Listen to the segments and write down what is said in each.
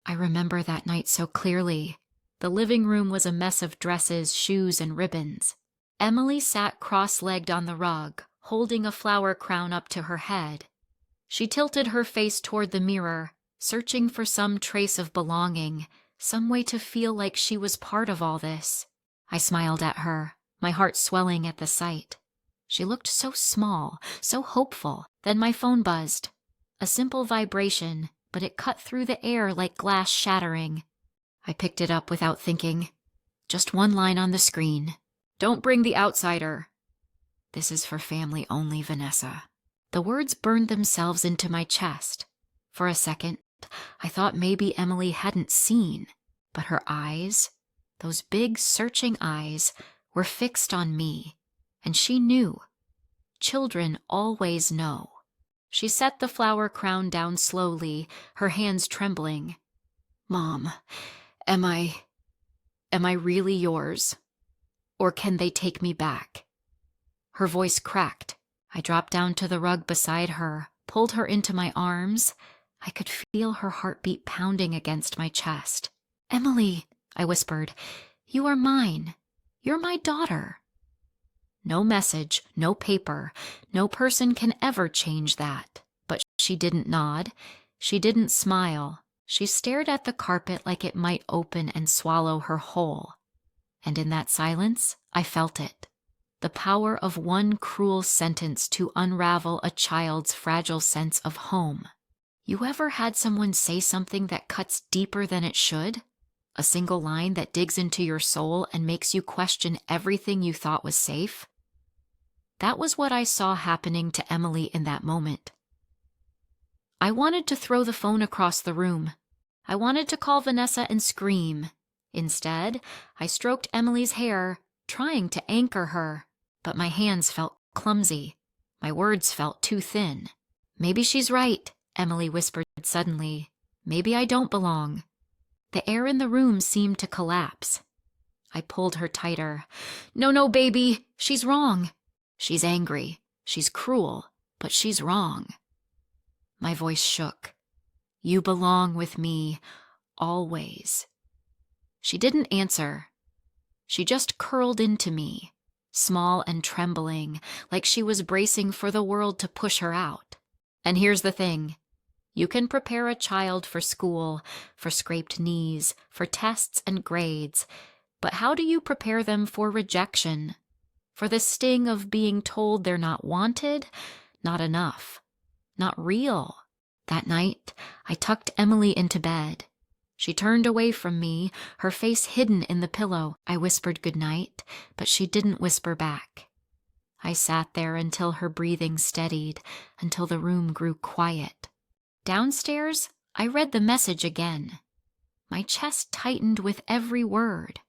I remember that night so clearly. The living room was a mess of dresses, shoes, and ribbons. Emily sat cross-legged on the rug, holding a flower crown up to her head. She tilted her face toward the mirror, searching for some trace of belonging, some way to feel like she was part of all this. I smiled at her, my heart swelling at the sight. She looked so small, so hopeful. Then my phone buzzed. A simple vibration, but it cut through the air like glass shattering. I picked it up without thinking. Just one line on the screen. "Don't bring the outsider. This is for family only, Vanessa." The words burned themselves into my chest. For a second, I thought maybe Emily hadn't seen, but her eyes, those big searching eyes, were fixed on me, and she knew. Children always know. She set the flower crown down slowly, her hands trembling. "Mom, am I really yours? Or can they take me back?" Her voice cracked. I dropped down to the rug beside her, pulled her into my arms. I could feel her heartbeat pounding against my chest. "Emily," I whispered, "you are mine. You're my daughter." No message, no paper, no person can ever change that. But she didn't nod. She didn't smile. She stared at the carpet like it might open and swallow her whole. And in that silence, I felt it. The power of one cruel sentence to unravel a child's fragile sense of home. You ever had someone say something that cuts deeper than it should? A single line that digs into your soul and makes you question everything you thought was safe? That was what I saw happening to Emily in that moment. I wanted to throw the phone across the room. I wanted to call Vanessa and scream. Instead, I stroked Emily's hair, trying to anchor her, but my hands felt clumsy. My words felt too thin. "Maybe she's right," Emily whispered suddenly. "Maybe I don't belong." The air in the room seemed to collapse. I pulled her tighter. No, baby, she's wrong. She's angry. She's cruel, but she's wrong." My voice shook. "You belong with me, always." She didn't answer. She just curled into me, small and trembling, like she was bracing for the world to push her out. And here's the thing. You can prepare a child for school, for scraped knees, for tests and grades, but how do you prepare them for rejection? For the sting of being told they're not wanted, not enough, not real? That night, I tucked Emily into bed. She turned away from me, her face hidden in the pillow. I whispered goodnight, but she didn't whisper back. I sat there until her breathing steadied, until the room grew quiet. Downstairs, I read the message again. My chest tightened with every word.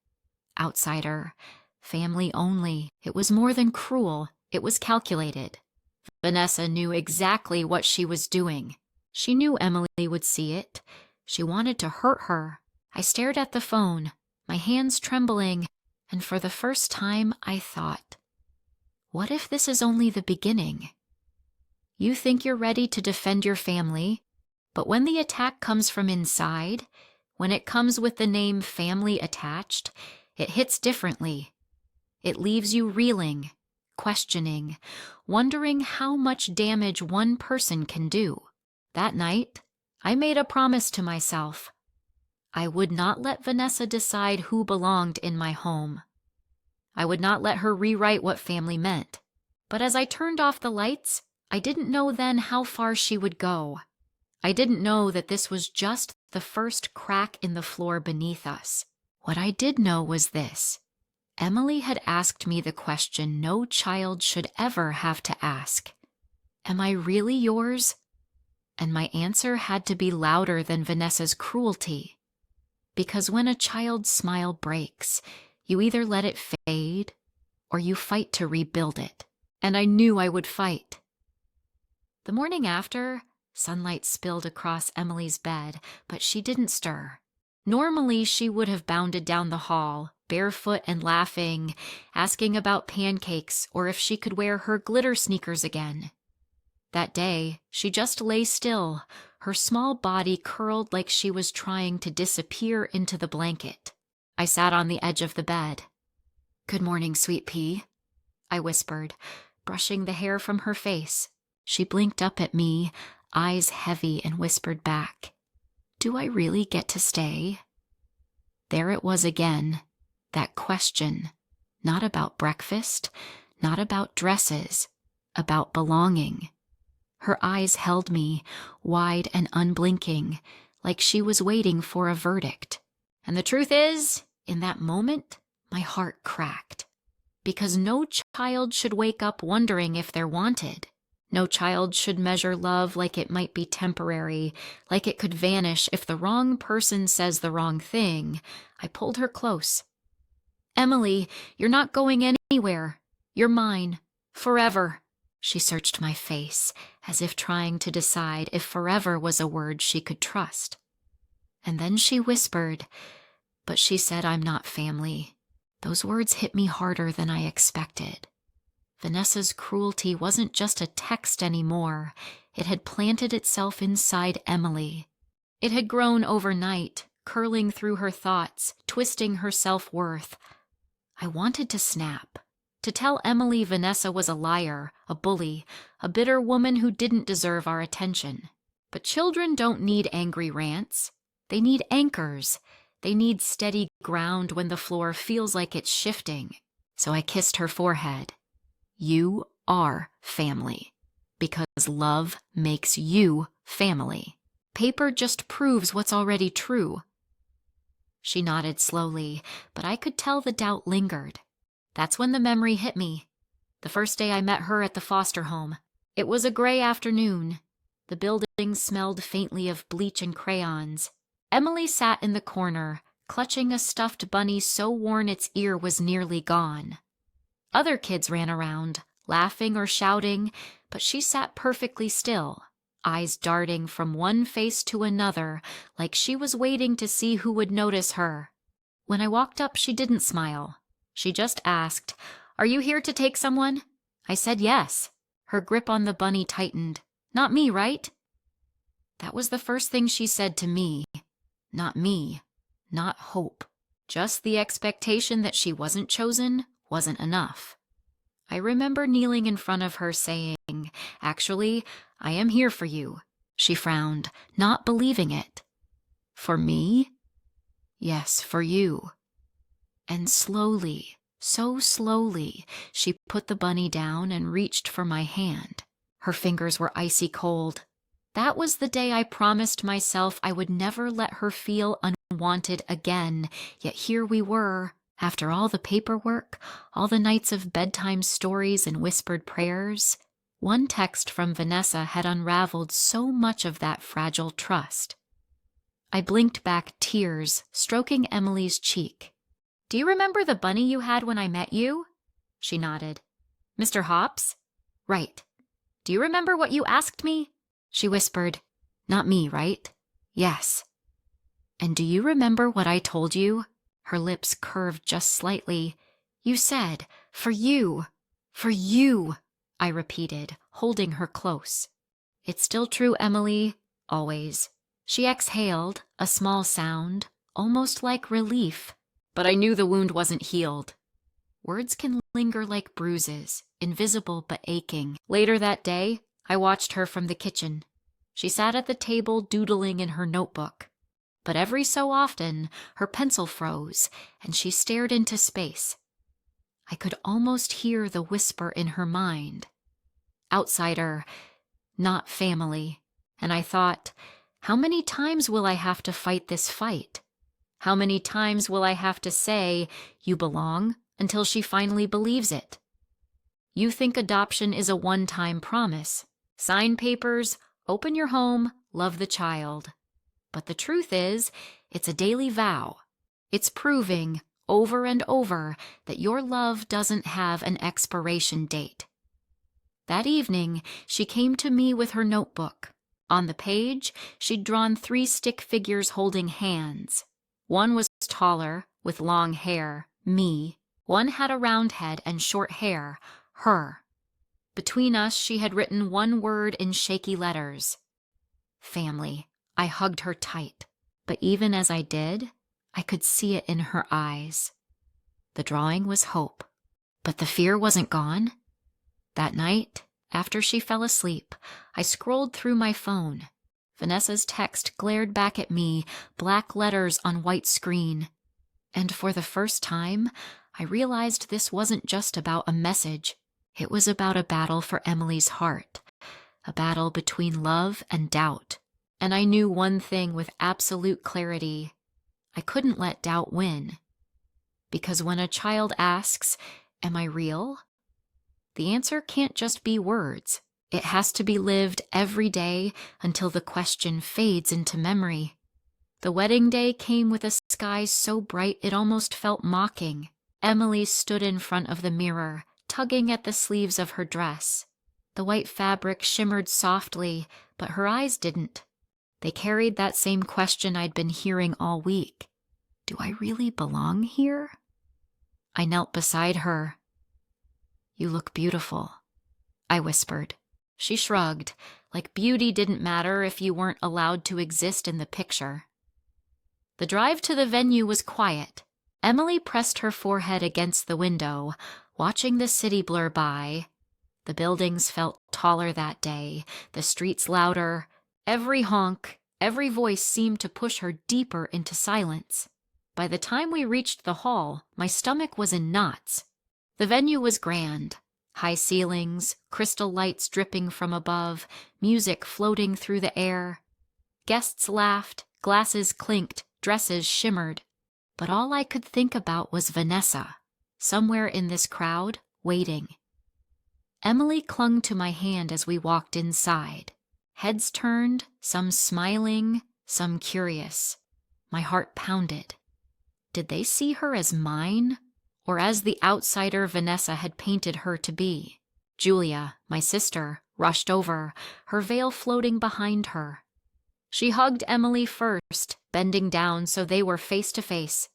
Outsider, family only. It was more than cruel. It was calculated. Vanessa knew exactly what she was doing. She knew Emily would see it. She wanted to hurt her. I stared at the phone, my hands trembling, and for the first time I thought, what if this is only the beginning? You think you're ready to defend your family, but when the attack comes from inside, when it comes with the name family attached, it hits differently. It leaves you reeling, questioning, wondering how much damage one person can do. That night, I made a promise to myself. I would not let Vanessa decide who belonged in my home. I would not let her rewrite what family meant. But as I turned off the lights, I didn't know then how far she would go. I didn't know that this was just the first crack in the floor beneath us. What I did know was this. Emily had asked me the question no child should ever have to ask. Am I really yours? And my answer had to be louder than Vanessa's cruelty. Because when a child's smile breaks, you either let it fade or you fight to rebuild it. And I knew I would fight. The morning after, sunlight spilled across Emily's bed, but she didn't stir. Normally, she would have bounded down the hall, barefoot and laughing, asking about pancakes or if she could wear her glitter sneakers again. That day, she just lay still, her small body curled like she was trying to disappear into the blanket. I sat on the edge of the bed. "Good morning, sweet pea," I whispered, brushing the hair from her face. She blinked up at me, eyes heavy, and whispered back, "Do I really get to stay?" There it was again, that question, not about breakfast, not about dresses, about belonging. Her eyes held me, wide and unblinking, like she was waiting for a verdict. And the truth is, in that moment, my heart cracked. Because no child should wake up wondering if they're wanted. No child should measure love like it might be temporary, like it could vanish if the wrong person says the wrong thing. I pulled her close. "Emily, you're not going anywhere. You're mine. Forever." She searched my face, as if trying to decide if forever was a word she could trust. And then she whispered, "But she said I'm not family." Those words hit me harder than I expected. Vanessa's cruelty wasn't just a text anymore. It had planted itself inside Emily. It had grown overnight, curling through her thoughts, twisting her self-worth. I wanted to snap, to tell Emily Vanessa was a liar, a bully, a bitter woman who didn't deserve our attention. But children don't need angry rants. They need anchors. They need steady ground when the floor feels like it's shifting. So I kissed her forehead. You are family, because love makes you family. Paper just proves what's already true. She nodded slowly, but I could tell the doubt lingered. That's when the memory hit me. The first day I met her at the foster home. It was a gray afternoon. The building smelled faintly of bleach and crayons. Emily sat in the corner, clutching a stuffed bunny so worn its ear was nearly gone. Other kids ran around, laughing or shouting, but she sat perfectly still, eyes darting from one face to another, like she was waiting to see who would notice her. When I walked up, she didn't smile. She just asked, "Are you here to take someone?" I said yes. Her grip on the bunny tightened. "Not me, right?" That was the first thing she said to me. Not me. Not hope. Just the expectation that she wasn't chosen wasn't enough. I remember kneeling in front of her saying, "Actually, I am here for you." She frowned, not believing it. "For me?" "Yes, for you." And slowly, so slowly, she put the bunny down and reached for my hand. Her fingers were icy cold. That was the day I promised myself I would never let her feel unwanted again, yet here we were. After all the paperwork, all the nights of bedtime stories and whispered prayers, one text from Vanessa had unraveled so much of that fragile trust. I blinked back tears, stroking Emily's cheek. "Do you remember the bunny you had when I met you?" She nodded. "Mr. Hops?" "Right." "Do you remember what you asked me?" She whispered, "Not me, right?" "Yes." "And do you remember what I told you?" Her lips curved just slightly. "You said, 'For you, for you,'" I repeated, holding her close. "It's still true, Emily, always." She exhaled, a small sound, almost like relief. But I knew the wound wasn't healed. Words can linger like bruises, invisible but aching. Later that day, I watched her from the kitchen. She sat at the table doodling in her notebook. But every so often, her pencil froze, and she stared into space. I could almost hear the whisper in her mind. Outsider, not family. And I thought, how many times will I have to fight this fight? How many times will I have to say, "You belong," until she finally believes it? You think adoption is a one-time promise. Sign papers, open your home, love the child. But the truth is, it's a daily vow. It's proving, over and over, that your love doesn't have an expiration date. That evening, she came to me with her notebook. On the page, she'd drawn 3 stick figures holding hands. One was taller, with long hair, me. One had a round head and short hair, her. Between us, she had written one word in shaky letters. Family. I hugged her tight, but even as I did, I could see it in her eyes. The drawing was hope, but the fear wasn't gone. That night, after she fell asleep, I scrolled through my phone. Vanessa's text glared back at me, black letters on white screen. And for the first time, I realized this wasn't just about a message. It was about a battle for Emily's heart, a battle between love and doubt. And I knew one thing with absolute clarity. I couldn't let doubt win. Because when a child asks, "Am I real?" the answer can't just be words. It has to be lived every day until the question fades into memory. The wedding day came with a sky so bright it almost felt mocking. Emily stood in front of the mirror, tugging at the sleeves of her dress. The white fabric shimmered softly, but her eyes didn't. They carried that same question I'd been hearing all week. Do I really belong here? I knelt beside her. You look beautiful, I whispered. She shrugged, like beauty didn't matter if you weren't allowed to exist in the picture. The drive to the venue was quiet. Emily pressed her forehead against the window, watching the city blur by. The buildings felt taller that day, the streets louder. Every honk, every voice seemed to push her deeper into silence. By the time we reached the hall, my stomach was in knots. The venue was grand. High ceilings, crystal lights dripping from above, music floating through the air. Guests laughed, glasses clinked, dresses shimmered. But all I could think about was Vanessa, somewhere in this crowd, waiting. Emily clung to my hand as we walked inside. Heads turned, some smiling, some curious. My heart pounded. Did they see her as mine, or as the outsider Vanessa had painted her to be? Julia, my sister, rushed over, her veil floating behind her. She hugged Emily first, bending down so they were face to face.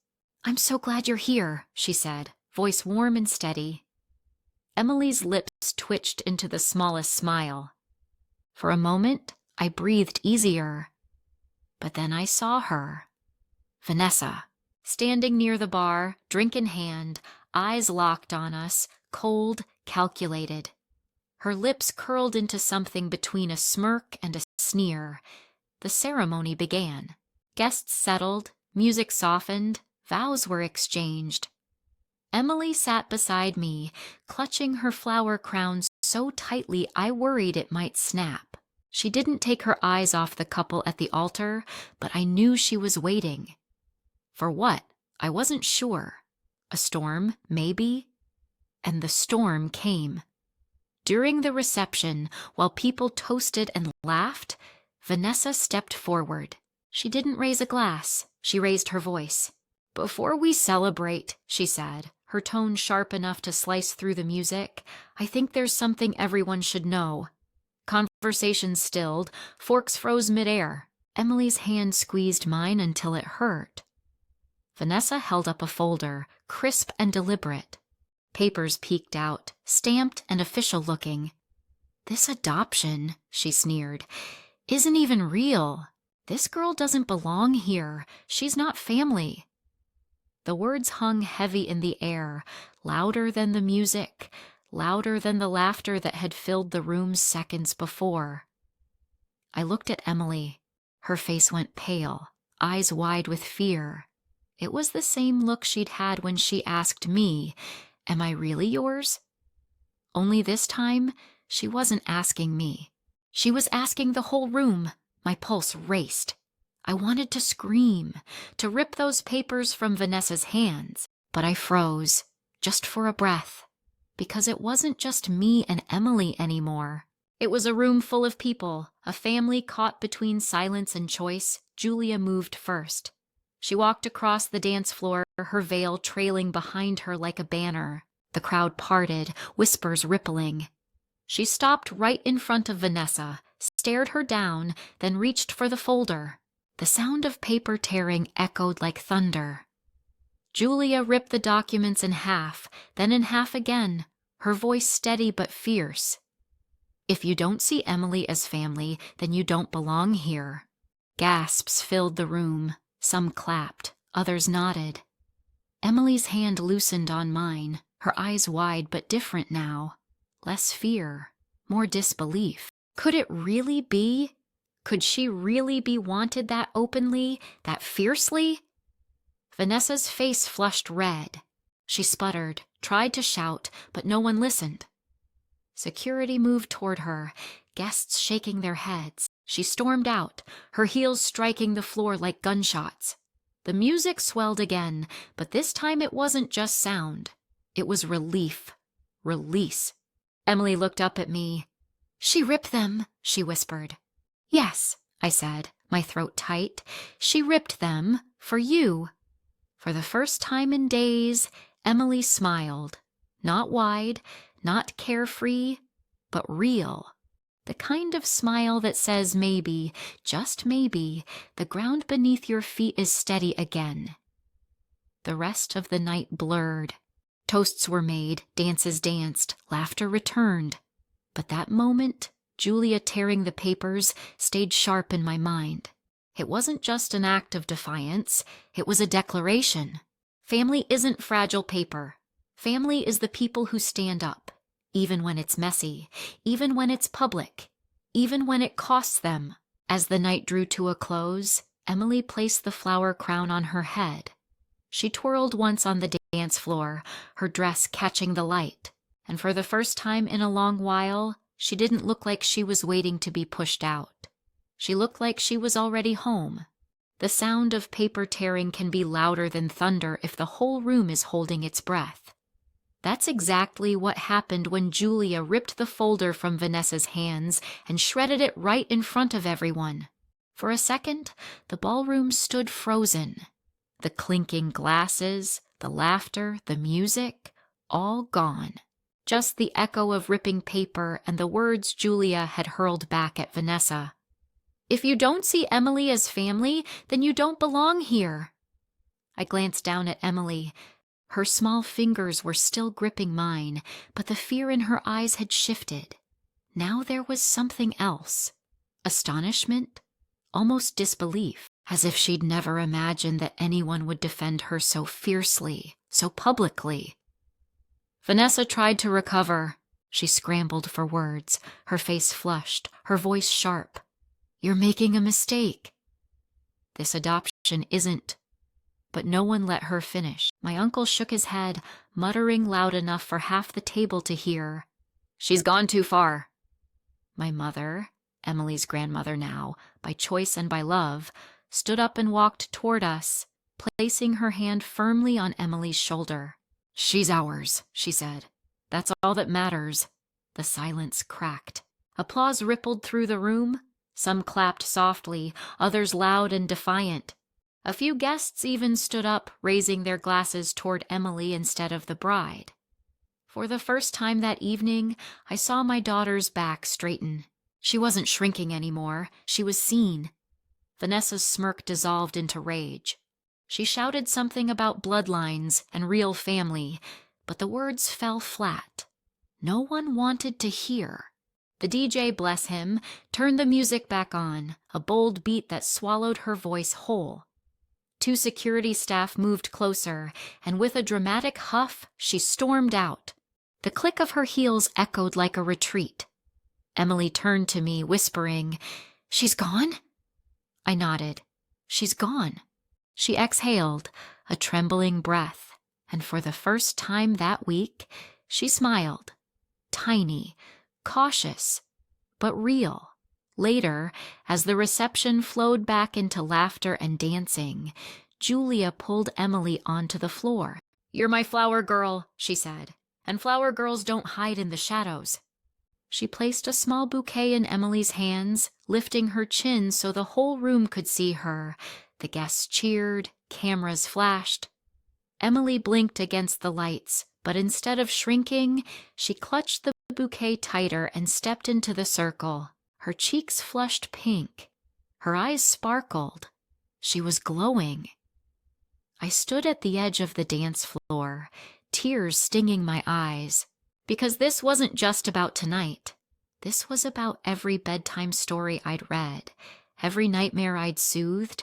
I'm so glad you're here, she said, voice warm and steady. Emily's lips twitched into the smallest smile. For a moment, I breathed easier. But then I saw her. Vanessa, standing near the bar, drink in hand, eyes locked on us, cold, calculated. Her lips curled into something between a smirk and a sneer. The ceremony began. Guests settled, music softened, vows were exchanged. Emily sat beside me, clutching her flower crown so tightly I worried it might snap. She didn't take her eyes off the couple at the altar, but I knew she was waiting. For what? I wasn't sure. A storm, maybe? And the storm came. During the reception, while people toasted and laughed, Vanessa stepped forward. She didn't raise a glass. She raised her voice. Before we celebrate, she said, her tone sharp enough to slice through the music, I think there's something everyone should know. Conversation stilled, forks froze midair. Emily's hand squeezed mine until it hurt. Vanessa held up a folder, crisp and deliberate. Papers peeked out, stamped and official looking. This adoption, she sneered, isn't even real. This girl doesn't belong here. She's not family. The words hung heavy in the air, louder than the music, louder than the laughter that had filled the room seconds before. I looked at Emily. Her face went pale, eyes wide with fear. It was the same look she'd had when she asked me, "Am I really yours?" Only this time, she wasn't asking me. She was asking the whole room. My pulse raced. I wanted to scream, to rip those papers from Vanessa's hands, but I froze, just for a breath, because it wasn't just me and Emily anymore. It was a room full of people, a family caught between silence and choice. Julia moved first. She walked across the dance floor, her veil trailing behind her like a banner. The crowd parted, whispers rippling. She stopped right in front of Vanessa, stared her down, then reached for the folder. The sound of paper tearing echoed like thunder. Julia ripped the documents in half, then in half again, her voice steady but fierce. If you don't see Emily as family, then you don't belong here. Gasps filled the room. Some clapped, others nodded. Emily's hand loosened on mine, her eyes wide but different now. Less fear, more disbelief. Could it really be? Could she really be wanted that openly, that fiercely? Vanessa's face flushed red. She sputtered, tried to shout, but no one listened. Security moved toward her, guests shaking their heads. She stormed out, her heels striking the floor like gunshots. The music swelled again, but this time it wasn't just sound. It was relief. Release. Emily looked up at me. "She ripped them," she whispered. "Yes," I said, my throat tight. "She ripped them for you." For the first time in days, Emily smiled. Not wide, not carefree, but real. The kind of smile that says maybe, just maybe, the ground beneath your feet is steady again. The rest of the night blurred. Toasts were made, dances danced, laughter returned. But that moment, Julia tearing the papers, stayed sharp in my mind. It wasn't just an act of defiance, it was a declaration. Family isn't fragile paper. Family is the people who stand up, even when it's messy, even when it's public, even when it costs them. As the night drew to a close, Emily placed the flower crown on her head. She twirled once on the dance floor, her dress catching the light, and for the first time in a long while, she didn't look like she was waiting to be pushed out. She looked like she was already home. The sound of paper tearing can be louder than thunder if the whole room is holding its breath. That's exactly what happened when Julia ripped the folder from Vanessa's hands and shredded it right in front of everyone. For a second, the ballroom stood frozen. The clinking glasses, the laughter, the music, all gone. Just the echo of ripping paper and the words Julia had hurled back at Vanessa. "If you don't see Emily as family, then you don't belong here." I glanced down at Emily. Her small fingers were still gripping mine, but the fear in her eyes had shifted. Now there was something else. Astonishment, almost disbelief, as if she'd never imagined that anyone would defend her so fiercely, so publicly. Vanessa tried to recover. She scrambled for words, her face flushed, her voice sharp. "You're making a mistake." "This adoption isn't." But no one let her finish. My uncle shook his head, muttering loud enough for half the table to hear. "She's gone too far." My mother, Emily's grandmother now, by choice and by love, stood up and walked toward us, placing her hand firmly on Emily's shoulder. "She's ours," she said. "That's all that matters." The silence cracked. Applause rippled through the room. Some clapped softly, others loud and defiant. A few guests even stood up, raising their glasses toward Emily instead of the bride. For the first time that evening, I saw my daughter's back straighten. She wasn't shrinking anymore. She was seen. Vanessa's smirk dissolved into rage. She shouted something about bloodlines and real family, but the words fell flat. No one wanted to hear. The DJ, bless him, turned the music back on, a bold beat that swallowed her voice whole. 2 security staff moved closer, and with a dramatic huff, she stormed out. The click of her heels echoed like a retreat. Emily turned to me, whispering, "She's gone?" I nodded. "She's gone." She exhaled, a trembling breath, and for the first time that week, she smiled. Tiny, cautious, but real. Later, as the reception flowed back into laughter and dancing, Julia pulled Emily onto the floor. "You're my flower girl," she said, "and flower girls don't hide in the shadows." She placed a small bouquet in Emily's hands, lifting her chin so the whole room could see her. The guests cheered, cameras flashed. Emily blinked against the lights, but instead of shrinking, she clutched the bouquet tighter and stepped into the circle. Her cheeks flushed pink. Her eyes sparkled. She was glowing. I stood at the edge of the dance floor, tears stinging my eyes, because this wasn't just about tonight. This was about every bedtime story I'd read, every nightmare I'd soothed,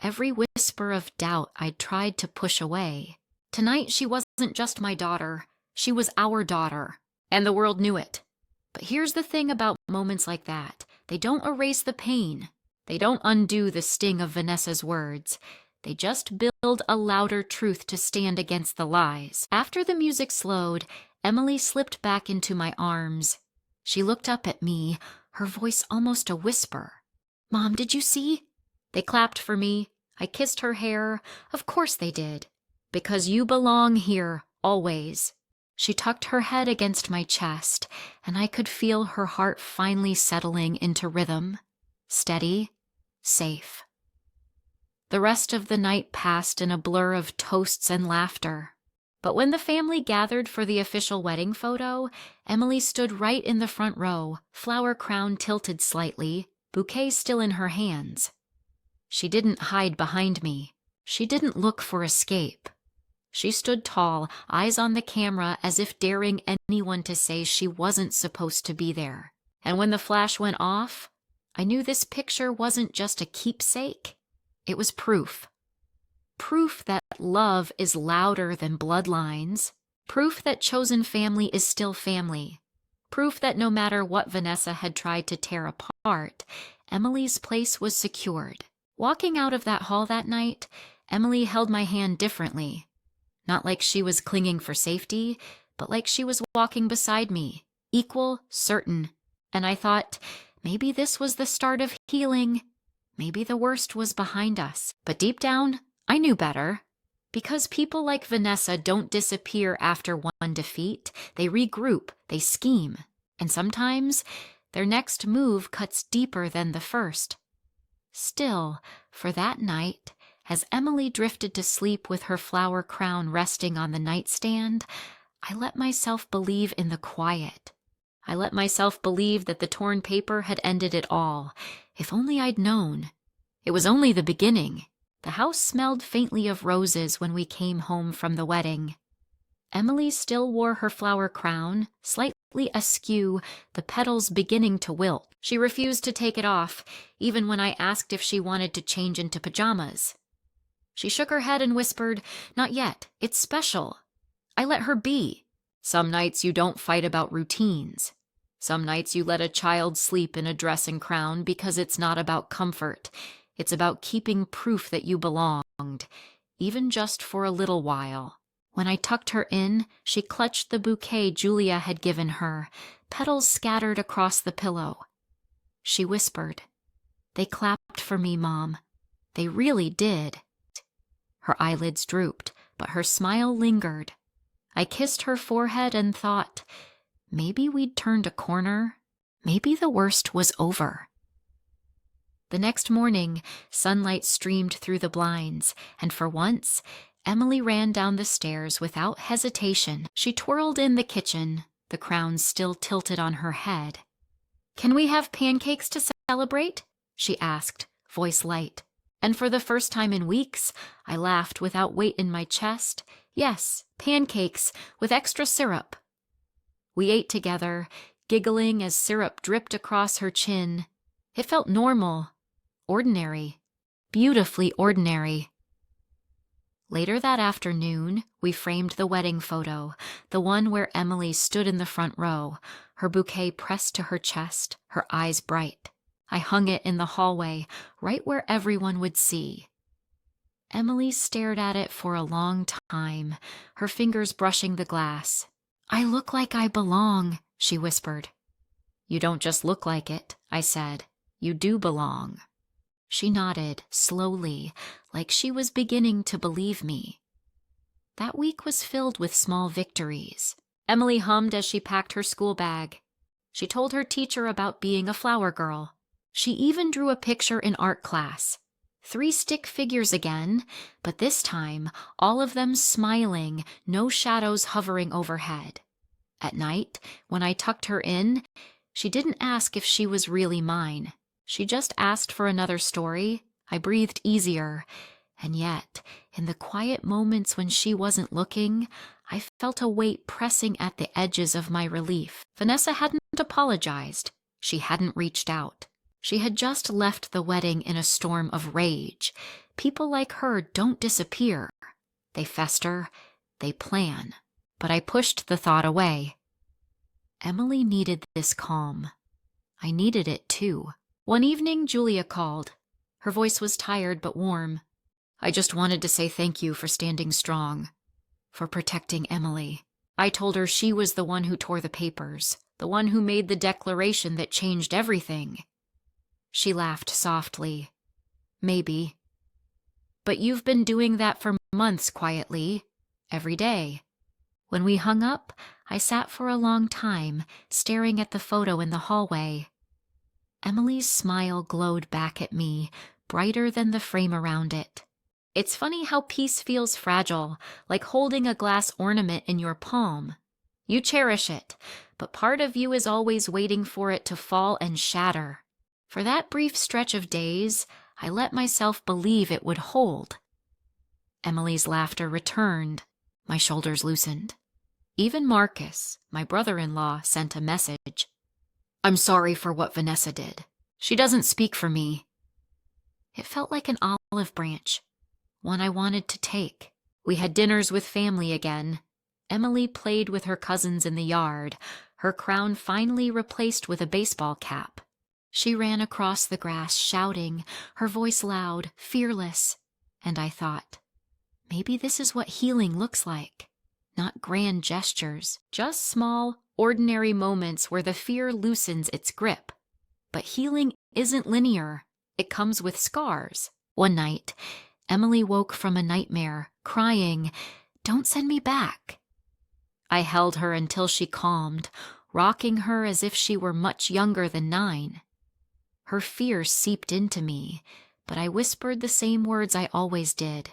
every whisper of doubt I'd tried to push away. Tonight she wasn't just my daughter, she was our daughter, and the world knew it. But here's the thing about moments like that. They don't erase the pain. They don't undo the sting of Vanessa's words. They just build a louder truth to stand against the lies. After the music slowed, Emily slipped back into my arms. She looked up at me, her voice almost a whisper. "Mom, did you see?" They clapped for me. I kissed her hair. Of course they did. "Because you belong here, always." She tucked her head against my chest, and I could feel her heart finally settling into rhythm. Steady, safe. The rest of the night passed in a blur of toasts and laughter. But when the family gathered for the official wedding photo, Emily stood right in the front row, flower crown tilted slightly, bouquet still in her hands. She didn't hide behind me. She didn't look for escape. She stood tall, eyes on the camera, as if daring anyone to say she wasn't supposed to be there. And when the flash went off, I knew this picture wasn't just a keepsake. It was proof. Proof that love is louder than bloodlines. Proof that chosen family is still family. Proof that no matter what Vanessa had tried to tear apart, Emily's place was secured. Walking out of that hall that night, Emily held my hand differently. Not like she was clinging for safety, but like she was walking beside me, equal, certain. And I thought, maybe this was the start of healing. Maybe the worst was behind us. But deep down, I knew better. Because people like Vanessa don't disappear after one defeat. They regroup, they scheme. And sometimes, their next move cuts deeper than the first. Still, for that night, as Emily drifted to sleep with her flower crown resting on the nightstand, I let myself believe in the quiet. I let myself believe that the torn paper had ended it all. If only I'd known. It was only the beginning. The house smelled faintly of roses when we came home from the wedding. Emily still wore her flower crown, slightly askew, the petals beginning to wilt. She refused to take it off, even when I asked if she wanted to change into pajamas. She shook her head and whispered, "Not yet. It's special." I let her be. Some nights you don't fight about routines. Some nights you let a child sleep in a dress and crown because it's not about comfort. It's about keeping proof that you belonged, even just for a little while. When I tucked her in, she clutched the bouquet Julia had given her, petals scattered across the pillow. She whispered, "They clapped for me, Mom. They really did." Her eyelids drooped, but her smile lingered. I kissed her forehead and thought, maybe we'd turned a corner. Maybe the worst was over. The next morning, sunlight streamed through the blinds, and for once, Emily ran down the stairs without hesitation. She twirled in the kitchen, the crown still tilted on her head. "Can we have pancakes to celebrate?" she asked, voice light. And for the first time in weeks, I laughed without weight in my chest. Yes, pancakes, with extra syrup. We ate together, giggling as syrup dripped across her chin. It felt normal, ordinary, beautifully ordinary. Later that afternoon, we framed the wedding photo, the one where Emily stood in the front row, her bouquet pressed to her chest, her eyes bright. I hung it in the hallway, right where everyone would see. Emily stared at it for a long time, her fingers brushing the glass. "I look like I belong," she whispered. "You don't just look like it," I said. "You do belong." She nodded, slowly, like she was beginning to believe me. That week was filled with small victories. Emily hummed as she packed her school bag. She told her teacher about being a flower girl. She even drew a picture in art class. 3 stick figures again, but this time, all of them smiling, no shadows hovering overhead. At night, when I tucked her in, she didn't ask if she was really mine. She just asked for another story. I breathed easier. And yet, in the quiet moments when she wasn't looking, I felt a weight pressing at the edges of my relief. Vanessa hadn't apologized. She hadn't reached out. She had just left the wedding in a storm of rage. People like her don't disappear. They fester, they plan. But I pushed the thought away. Emily needed this calm. I needed it too. One evening, Julia called. Her voice was tired but warm. I just wanted to say thank you for standing strong, for protecting Emily. I told her she was the one who tore the papers, the one who made the declaration that changed everything. She laughed softly. Maybe. But you've been doing that for months quietly, every day. When we hung up, I sat for a long time, staring at the photo in the hallway. Emily's smile glowed back at me, brighter than the frame around it. It's funny how peace feels fragile, like holding a glass ornament in your palm. You cherish it, but part of you is always waiting for it to fall and shatter. For that brief stretch of days, I let myself believe it would hold. Emily's laughter returned. My shoulders loosened. Even Marcus, my brother-in-law, sent a message. I'm sorry for what Vanessa did. She doesn't speak for me. It felt like an olive branch, one I wanted to take. We had dinners with family again. Emily played with her cousins in the yard, her crown finally replaced with a baseball cap. She ran across the grass, shouting, her voice loud, fearless. And I thought, maybe this is what healing looks like. Not grand gestures, just small, ordinary moments where the fear loosens its grip. But healing isn't linear. It comes with scars. One night, Emily woke from a nightmare, crying, "Don't send me back." I held her until she calmed, rocking her as if she were much younger than 9. Her fear seeped into me, but I whispered the same words I always did.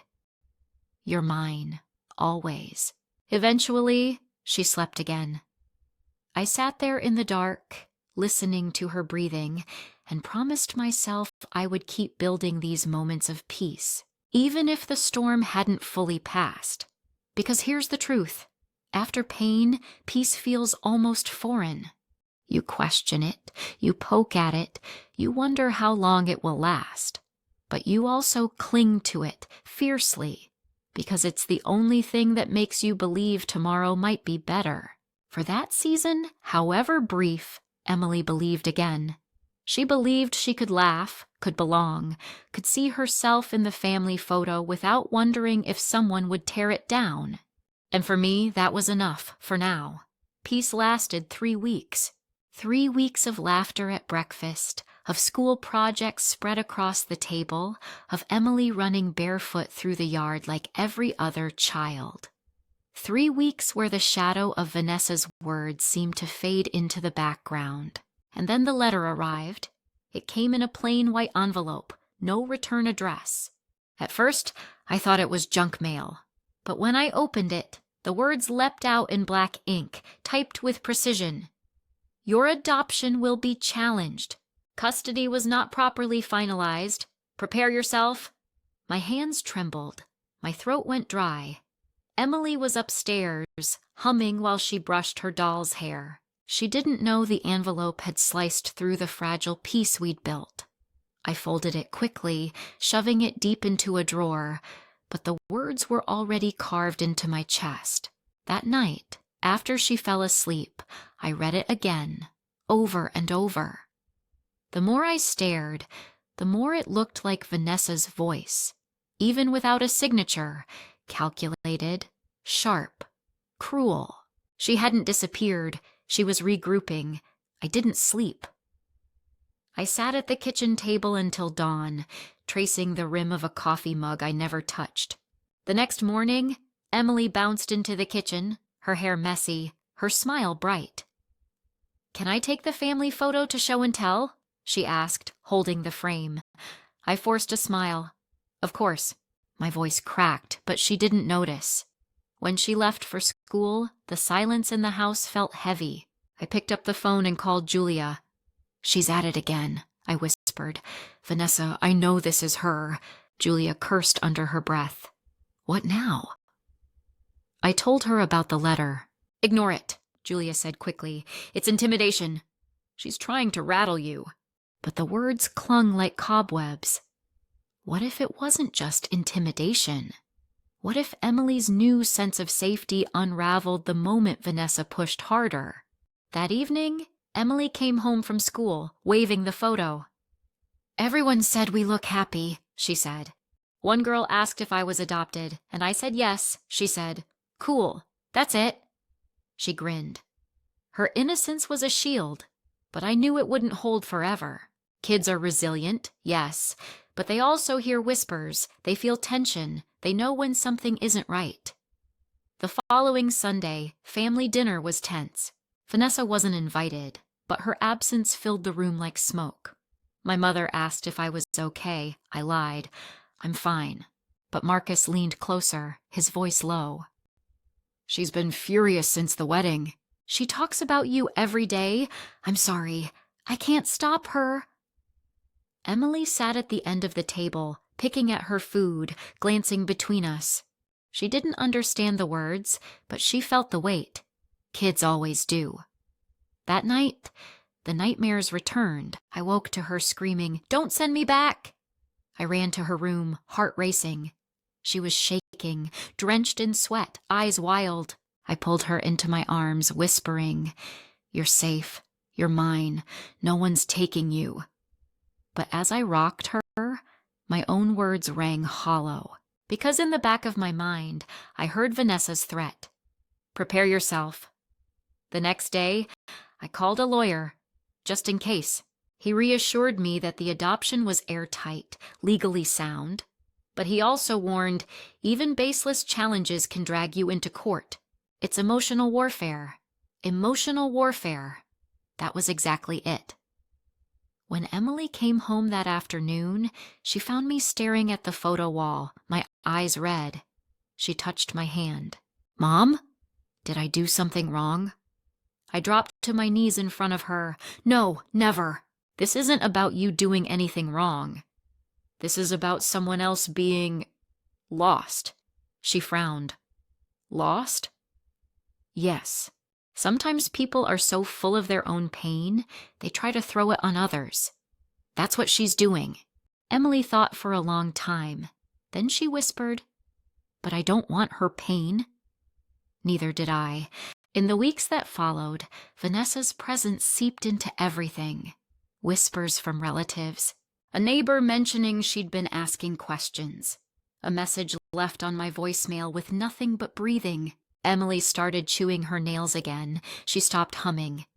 You're mine, always. Eventually, she slept again. I sat there in the dark, listening to her breathing, and promised myself I would keep building these moments of peace, even if the storm hadn't fully passed. Because here's the truth. After pain, peace feels almost foreign. You question it, you poke at it, you wonder how long it will last. But you also cling to it fiercely, because it's the only thing that makes you believe tomorrow might be better. For that season, however brief, Emily believed again. She believed she could laugh, could belong, could see herself in the family photo without wondering if someone would tear it down. And for me, that was enough, for now. Peace lasted 3 weeks. 3 weeks of laughter at breakfast, of school projects spread across the table, of Emily running barefoot through the yard like every other child. 3 weeks where the shadow of Vanessa's words seemed to fade into the background. And then the letter arrived. It came in a plain white envelope, no return address. At first, I thought it was junk mail. But when I opened it, the words leapt out in black ink, typed with precision. Your adoption will be challenged. Custody was not properly finalized. Prepare yourself. My hands trembled. My throat went dry. Emily was upstairs, humming while she brushed her doll's hair. She didn't know the envelope had sliced through the fragile peace we'd built. I folded it quickly, shoving it deep into a drawer, but the words were already carved into my chest. That night, after she fell asleep, I read it again, over and over. The more I stared, the more it looked like Vanessa's voice, even without a signature, calculated, sharp, cruel. She hadn't disappeared. She was regrouping. I didn't sleep. I sat at the kitchen table until dawn, tracing the rim of a coffee mug I never touched. The next morning, Emily bounced into the kitchen, her hair messy, her smile bright. "Can I take the family photo to show and tell?" she asked, holding the frame. I forced a smile. "Of course." My voice cracked, but she didn't notice. When she left for school, the silence in the house felt heavy. I picked up the phone and called Julia. "She's at it again," I whispered. "Vanessa, I know this is her." Julia cursed under her breath. "What now?" I told her about the letter. "Ignore it," Julia said quickly. "It's intimidation." She's trying to rattle you." But the words clung like cobwebs. What if it wasn't just intimidation? What if Emily's new sense of safety unraveled the moment Vanessa pushed harder? That evening, Emily came home from school, waving the photo. "Everyone said we look happy," she said. "One girl asked if I was adopted, and I said yes," she said. "Cool, that's it." She grinned. Her innocence was a shield, but I knew it wouldn't hold forever. Kids are resilient, yes, but they also hear whispers, they feel tension, they know when something isn't right. The following Sunday, family dinner was tense. Vanessa wasn't invited, but her absence filled the room like smoke. My mother asked if I was okay. I lied. "I'm fine." But Marcus leaned closer, his voice low. "She's been furious since the wedding. She talks about you every day. I'm sorry. I can't stop her." Emily sat at the end of the table, picking at her food, glancing between us. She didn't understand the words, but she felt the weight. Kids always do. That night, the nightmares returned. I woke to her screaming, "Don't send me back!" I ran to her room, heart racing. She was shaking, drenched in sweat, eyes wild. I pulled her into my arms, whispering, "You're safe. You're mine. No one's taking you." But as I rocked her, my own words rang hollow, because in the back of my mind, I heard Vanessa's threat. "Prepare yourself." The next day, I called a lawyer, just in case. He reassured me that the adoption was airtight, legally sound, but he also warned even baseless challenges can drag you into court. It's emotional warfare. Emotional warfare. That was exactly it. When Emily came home that afternoon, she found me staring at the photo wall, my eyes red. She touched my hand. "Mom? Did I do something wrong?" I dropped to my knees in front of her. "No, never. This isn't about you doing anything wrong. This is about someone else being lost." She frowned. "Lost?" "Yes. Sometimes people are so full of their own pain, they try to throw it on others. That's what she's doing." Emily thought for a long time. Then she whispered, "But I don't want her pain." Neither did I. In the weeks that followed, Vanessa's presence seeped into everything. Whispers from relatives, a neighbor mentioning she'd been asking questions, a message left on my voicemail with nothing but breathing. Emily started chewing her nails again. She stopped humming.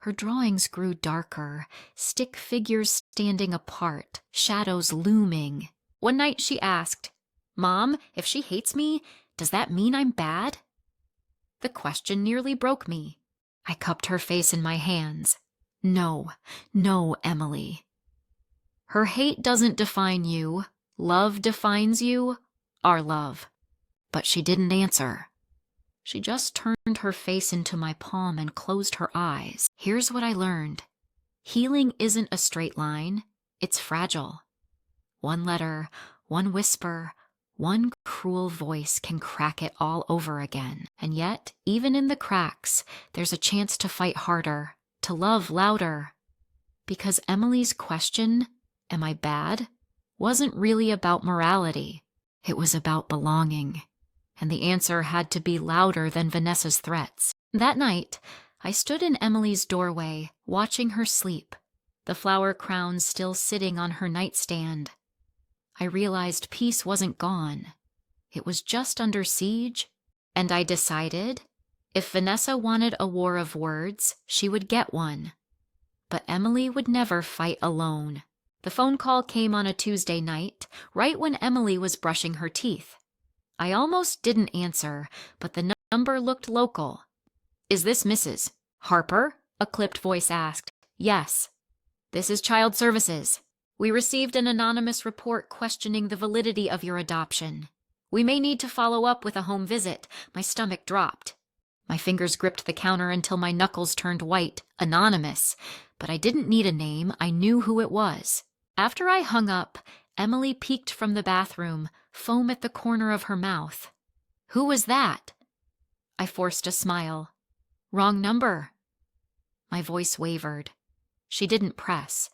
Her drawings grew darker, stick figures standing apart, shadows looming. One night she asked, "Mom, if she hates me, does that mean I'm bad?" The question nearly broke me. I cupped her face in my hands. "No, no, Emily. Her hate doesn't define you. Love defines you. Our love." But she didn't answer. She just turned her face into my palm and closed her eyes. Here's what I learned. Healing isn't a straight line. It's fragile. One letter, one whisper, one cruel voice can crack it all over again. And yet, even in the cracks, there's a chance to fight harder, to love louder. Because Emily's question, "Am I bad?" wasn't really about morality. It was about belonging. And the answer had to be louder than Vanessa's threats. That night, I stood in Emily's doorway, watching her sleep, the flower crowns still sitting on her nightstand. I realized peace wasn't gone. It was just under siege, and I decided if Vanessa wanted a war of words, she would get one. But Emily would never fight alone. The phone call came on a Tuesday night, right when Emily was brushing her teeth. I almost didn't answer, but the number looked local. "Is this Mrs. Harper?" a clipped voice asked. "Yes." "This is Child Services. We received an anonymous report questioning the validity of your adoption. We may need to follow up with a home visit." My stomach dropped. My fingers gripped the counter until my knuckles turned white. Anonymous. But I didn't need a name. I knew who it was. After I hung up, Emily peeked from the bathroom, foam at the corner of her mouth. "Who was that?" I forced a smile. "Wrong number." My voice wavered. She didn't press,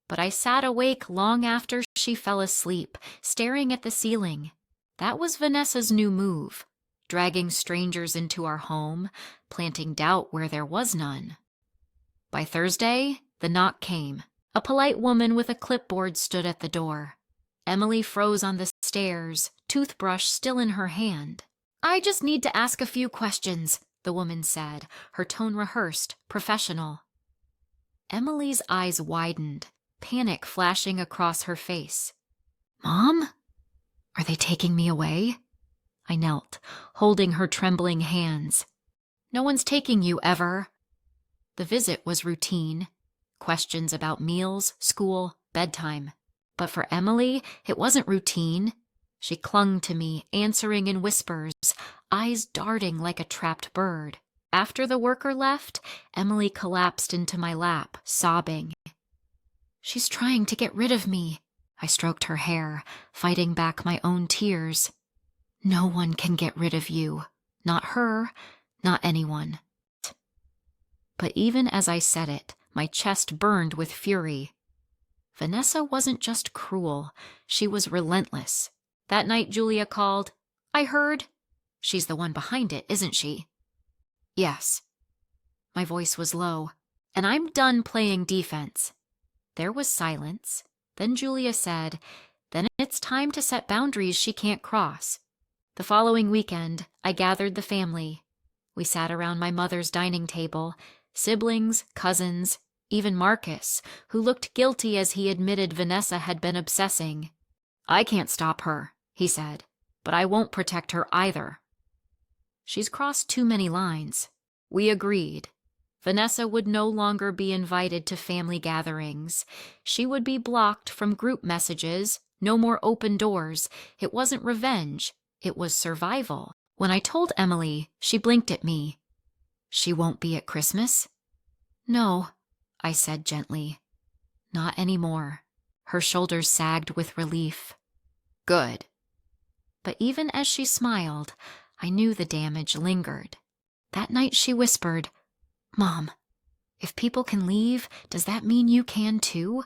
but I sat awake long after she fell asleep, staring at the ceiling. That was Vanessa's new move, dragging strangers into our home, planting doubt where there was none. By Thursday, the knock came. A polite woman with a clipboard stood at the door. Emily froze on the stairs, toothbrush still in her hand. "I just need to ask a few questions," the woman said, her tone rehearsed, professional. Emily's eyes widened, panic flashing across her face. "Mom? Are they taking me away?" I knelt, holding her trembling hands. "No one's taking you, Ever." The visit was routine. Questions about meals, school, bedtime. But for Emily, it wasn't routine. She clung to me, answering in whispers, eyes darting like a trapped bird. After the worker left, Emily collapsed into my lap, sobbing. "She's trying to get rid of me." I stroked her hair, fighting back my own tears. "No one can get rid of you. Not her, not anyone." But even as I said it, my chest burned with fury. Vanessa wasn't just cruel, she was relentless. That night Julia called, "I heard." "She's the one behind it, isn't she?" "Yes." My voice was low. "And I'm done playing defense." There was silence. Then Julia said, "Then it's time to set boundaries she can't cross." The following weekend, I gathered the family. We sat around my mother's dining table, siblings, cousins, even Marcus, who looked guilty as he admitted Vanessa had been obsessing. "I can't stop her," he said, "but I won't protect her either." "She's crossed too many lines." We agreed. Vanessa would no longer be invited to family gatherings. She would be blocked from group messages, no more open doors. It wasn't revenge, it was survival. When I told Emily, she blinked at me. "She won't be at Christmas?" "No," I said gently. "Not anymore." Her shoulders sagged with relief. "Good." But even as she smiled, I knew the damage lingered. That night she whispered, "Mom, if people can leave, does that mean you can too?"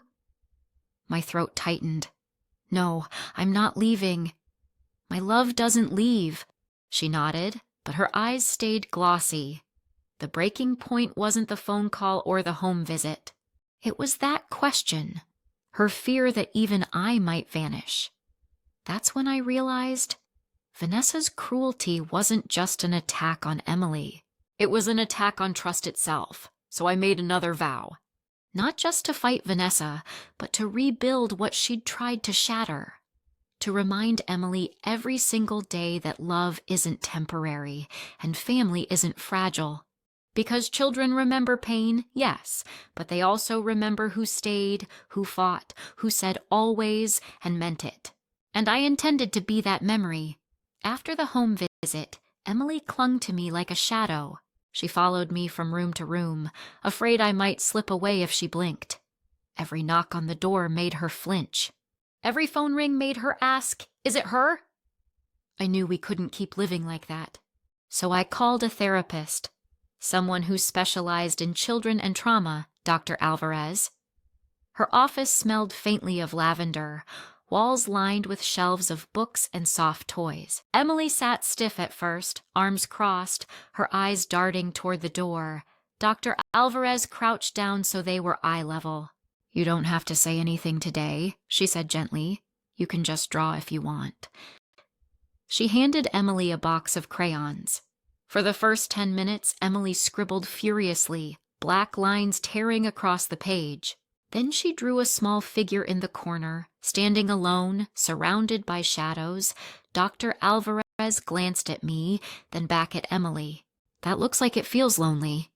My throat tightened. "No, I'm not leaving." "My love doesn't leave." She nodded, but her eyes stayed glossy. The breaking point wasn't the phone call or the home visit. It was that question, her fear that even I might vanish. That's when I realized Vanessa's cruelty wasn't just an attack on Emily. It was an attack on trust itself, so I made another vow. Not just to fight Vanessa, but to rebuild what she'd tried to shatter. To remind Emily every single day that love isn't temporary and family isn't fragile. Because children remember pain, yes, but they also remember who stayed, who fought, who said always and meant it. And I intended to be that memory. After the home visit, Emily clung to me like a shadow. She followed me from room to room, afraid I might slip away if she blinked. Every knock on the door made her flinch. Every phone ring made her ask, "Is it her?" I knew we couldn't keep living like that. So I called a therapist, someone who specialized in children and trauma, Dr. Alvarez. Her office smelled faintly of lavender, walls lined with shelves of books and soft toys. Emily sat stiff at first, arms crossed, her eyes darting toward the door. Dr. Alvarez crouched down so they were eye level. "You don't have to say anything today," she said gently. "You can just draw if you want." She handed Emily a box of crayons. For the first 10 minutes, Emily scribbled furiously, black lines tearing across the page. Then she drew a small figure in the corner, standing alone, surrounded by shadows. Dr. Alvarez glanced at me, then back at Emily. "That looks like it feels lonely."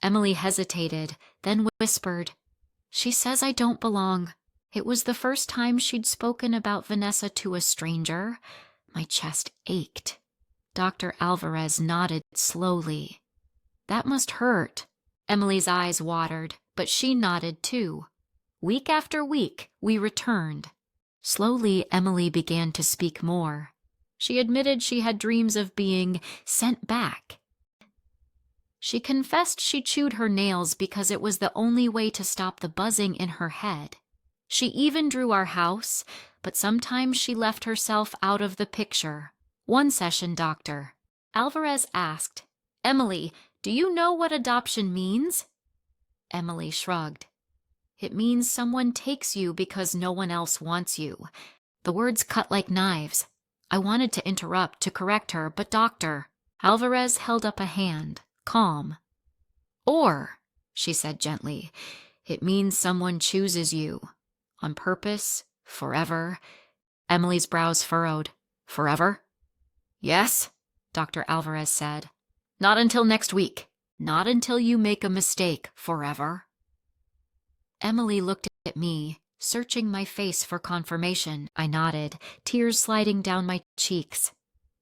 Emily hesitated, then whispered, "She says I don't belong." It was the first time she'd spoken about Vanessa to a stranger. My chest ached. Dr. Alvarez nodded slowly. "That must hurt." Emily's eyes watered, but she nodded too. Week after week, we returned. Slowly, Emily began to speak more. She admitted she had dreams of being sent back. She confessed she chewed her nails because it was the only way to stop the buzzing in her head. She even drew our house, but sometimes she left herself out of the picture. One session, Doctor, Alvarez asked, "Emily, do you know what adoption means?" Emily shrugged. "It means someone takes you because no one else wants you." The words cut like knives. I wanted to interrupt, to correct her, but Doctor, Alvarez held up a hand, calm. "Or," she said gently, "it means someone chooses you. On purpose, forever." Emily's brows furrowed. "Forever?" "Yes," Dr. Alvarez said. "Not until next week. Not until you make a mistake, forever." Emily looked at me, searching my face for confirmation. I nodded, tears sliding down my cheeks.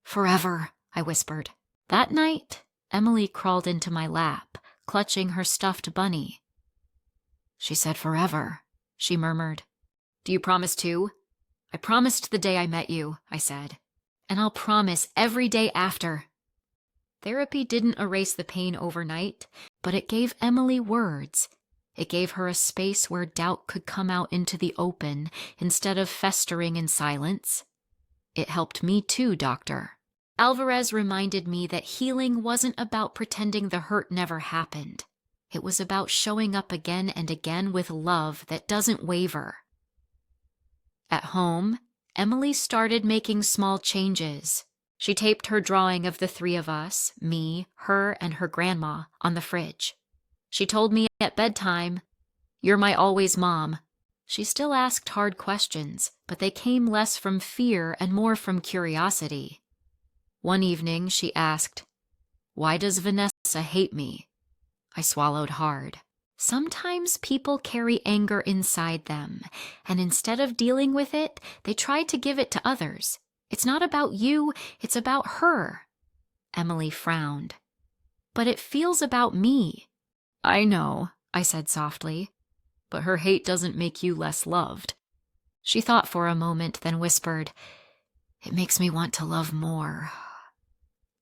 "Forever," I whispered. That night, Emily crawled into my lap, clutching her stuffed bunny. "She said forever," she murmured. "Do you promise too?" "I promised the day I met you," I said. "And I'll promise every day after." Therapy didn't erase the pain overnight, but it gave Emily words. It gave her a space where doubt could come out into the open instead of festering in silence. It helped me too, Doctor. Alvarez reminded me that healing wasn't about pretending the hurt never happened. It was about showing up again and again with love that doesn't waver. At home, Emily started making small changes. She taped her drawing of the three of us, me, her, and her grandma, on the fridge. She told me at bedtime, "You're my always mom." She still asked hard questions, but they came less from fear and more from curiosity. One evening she asked, "Why does Vanessa hate me?" I swallowed hard. Sometimes people carry anger inside them, and instead of dealing with it, they try to give it to others. It's not about you, it's about her. Emily frowned. "But it feels about me." "I know," I said softly, "but her hate doesn't make you less loved." She thought for a moment, then whispered, "It makes me want to love more."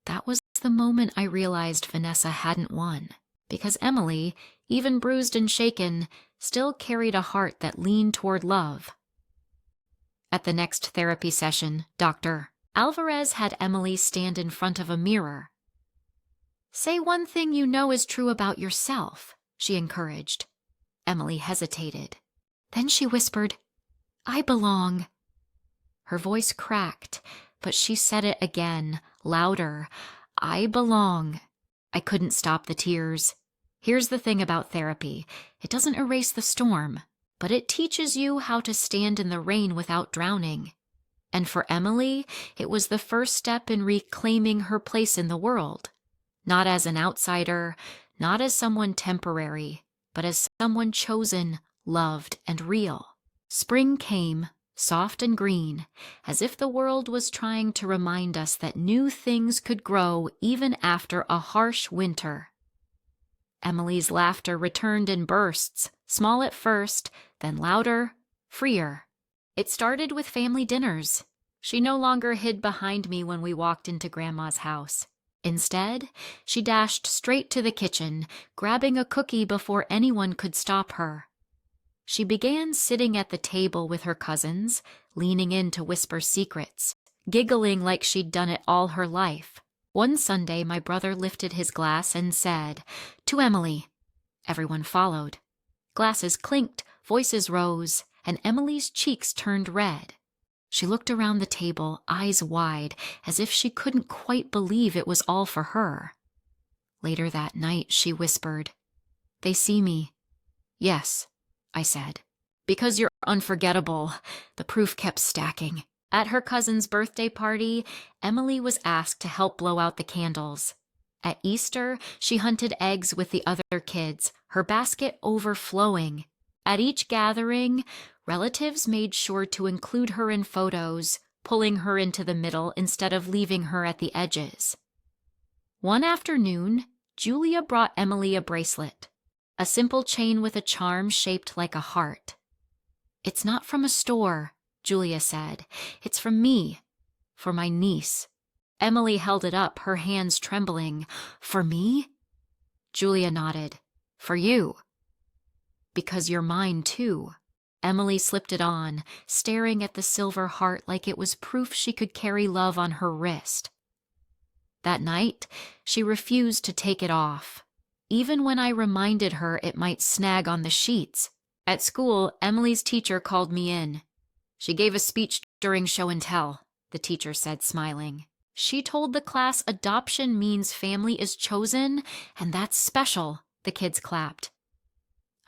That was the moment I realized Vanessa hadn't won, because Emily, even bruised and shaken, still carried a heart that leaned toward love. At the next therapy session, Dr. Alvarez had Emily stand in front of a mirror. "Say one thing you know is true about yourself," she encouraged. Emily hesitated. Then she whispered, "I belong." Her voice cracked, but she said it again, louder, "I belong." I couldn't stop the tears. Here's the thing about therapy. It doesn't erase the storm, but it teaches you how to stand in the rain without drowning. And for Emily, it was the first step in reclaiming her place in the world. Not as an outsider, not as someone temporary, but as someone chosen, loved, and real. Spring came, soft and green, as if the world was trying to remind us that new things could grow even after a harsh winter. Emily's laughter returned in bursts, small at first, then louder, freer. It started with family dinners. She no longer hid behind me when we walked into Grandma's house. Instead, she dashed straight to the kitchen, grabbing a cookie before anyone could stop her. She began sitting at the table with her cousins, leaning in to whisper secrets, giggling like she'd done it all her life. One Sunday, my brother lifted his glass and said, "To Emily." Everyone followed. Glasses clinked, voices rose, and Emily's cheeks turned red. She looked around the table, eyes wide, as if she couldn't quite believe it was all for her. Later that night, she whispered, "They see me." "Yes," I said. "Because you're unforgettable." The proof kept stacking. At her cousin's birthday party, Emily was asked to help blow out the candles. At Easter, she hunted eggs with the other kids, her basket overflowing. At each gathering, relatives made sure to include her in photos, pulling her into the middle instead of leaving her at the edges. One afternoon, Julia brought Emily a bracelet, a simple chain with a charm shaped like a heart. "It's not from a store," Julia said. "It's from me, for my niece." Emily held it up, her hands trembling. "For me?" Julia nodded. For you. Because you're mine, too. Emily slipped it on, staring at the silver heart like it was proof she could carry love on her wrist. That night, she refused to take it off, even when I reminded her it might snag on the sheets. At school, Emily's teacher called me in. She gave a speech during show and tell, the teacher said, smiling. She told the class adoption means family is chosen, and that's special. The kids clapped.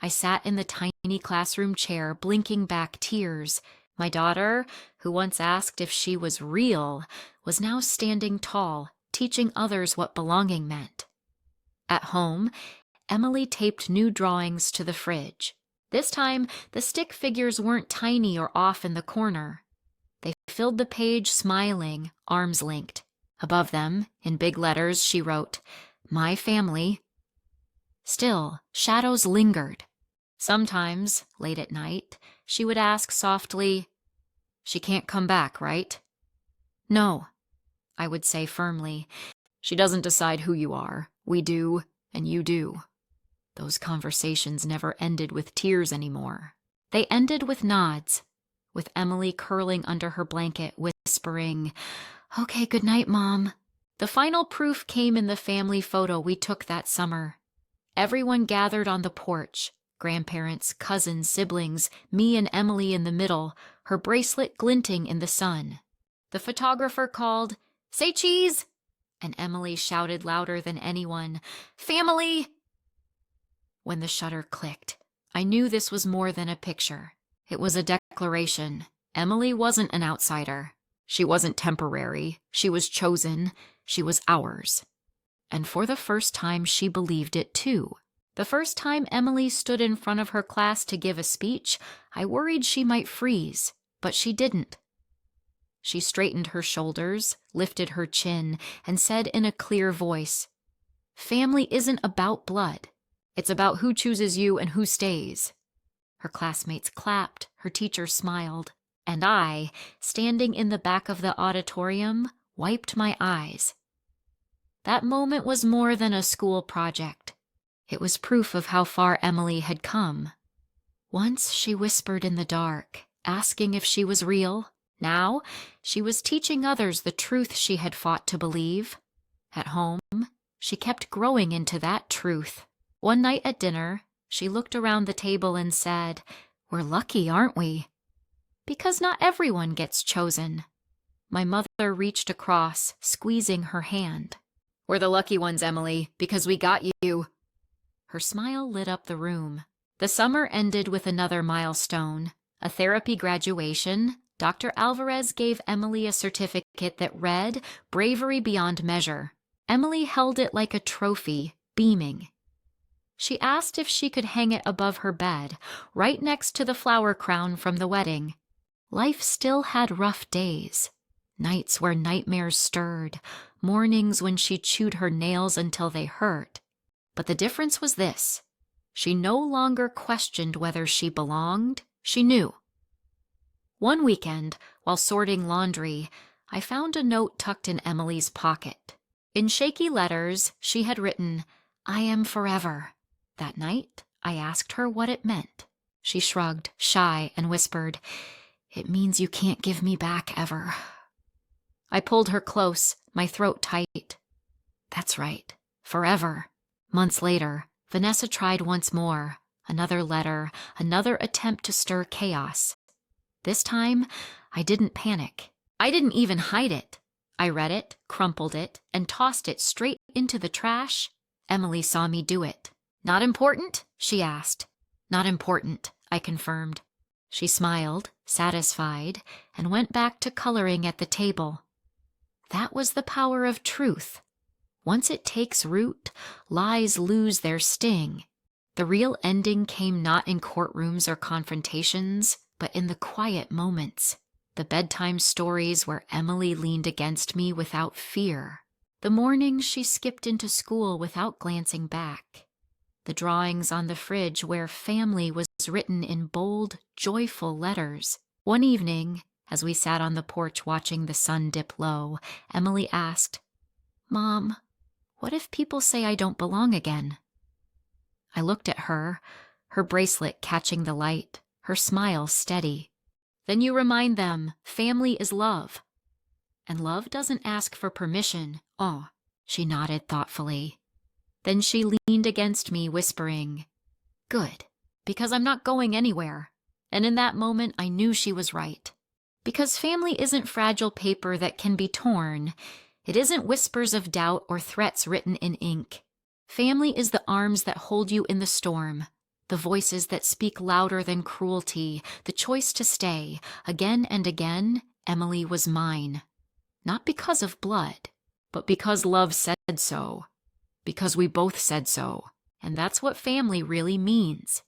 I sat in the tiny classroom chair, blinking back tears. My daughter, who once asked if she was real, was now standing tall, teaching others what belonging meant. At home, Emily taped new drawings to the fridge. This time, the stick figures weren't tiny or off in the corner. They filled the page smiling, arms linked. Above them, in big letters, she wrote, "My family." Still, shadows lingered. Sometimes, late at night, she would ask softly, "She can't come back, right?" "No," I would say firmly. "She doesn't decide who you are. We do, and you do." Those conversations never ended with tears anymore. They ended with nods, with Emily curling under her blanket, whispering, "Okay, good night, Mom." The final proof came in the family photo we took that summer. Everyone gathered on the porch, grandparents, cousins, siblings, me and Emily in the middle, her bracelet glinting in the sun. The photographer called, "Say cheese!" and Emily shouted louder than anyone, "Family!" When the shutter clicked, I knew this was more than a picture. It was a declaration. Emily wasn't an outsider. She wasn't temporary. She was chosen. She was ours. And for the first time, she believed it too. The first time Emily stood in front of her class to give a speech, I worried she might freeze, but she didn't. She straightened her shoulders, lifted her chin, and said in a clear voice, "Family isn't about blood. It's about who chooses you and who stays." Her classmates clapped, her teacher smiled, and I, standing in the back of the auditorium, wiped my eyes. That moment was more than a school project. It was proof of how far Emily had come. Once she whispered in the dark, asking if she was real. Now she was teaching others the truth she had fought to believe. At home, she kept growing into that truth. One night at dinner, she looked around the table and said, "We're lucky, aren't we?" Because not everyone gets chosen. My mother reached across, squeezing her hand. "We're the lucky ones, Emily, because we got you." Her smile lit up the room. The summer ended with another milestone, a therapy graduation. Dr. Alvarez gave Emily a certificate that read, "Bravery Beyond Measure." Emily held it like a trophy, beaming. She asked if she could hang it above her bed, right next to the flower crown from the wedding. Life still had rough days. Nights where nightmares stirred, mornings when she chewed her nails until they hurt. But the difference was this. She no longer questioned whether she belonged. She knew. One weekend, while sorting laundry, I found a note tucked in Emily's pocket. In shaky letters, she had written, "I am forever." That night, I asked her what it meant. She shrugged, shy, and whispered, "It means you can't give me back ever." I pulled her close, my throat tight. That's right, forever. Months later, Vanessa tried once more. Another letter, another attempt to stir chaos. This time, I didn't panic. I didn't even hide it. I read it, crumpled it, and tossed it straight into the trash. Emily saw me do it. "Not important?" she asked. "Not important," I confirmed. She smiled, satisfied, and went back to coloring at the table. That was the power of truth. Once it takes root, lies lose their sting. The real ending came not in courtrooms or confrontations, but in the quiet moments. The bedtime stories where Emily leaned against me without fear. The mornings she skipped into school without glancing back. The drawings on the fridge where family was written in bold, joyful letters. One evening, as we sat on the porch watching the sun dip low, Emily asked, "Mom, what if people say I don't belong again?" I looked at her, her bracelet catching the light, her smile steady. Then you remind them family is love. And love doesn't ask for permission. Oh, she nodded thoughtfully. Then she leaned against me, whispering, "Good, because I'm not going anywhere." And in that moment, I knew she was right. Because family isn't fragile paper that can be torn. It isn't whispers of doubt or threats written in ink. Family is the arms that hold you in the storm, the voices that speak louder than cruelty, the choice to stay. Again and again, Emily was mine. Not because of blood, but because love said so. Because we both said so. And that's what family really means.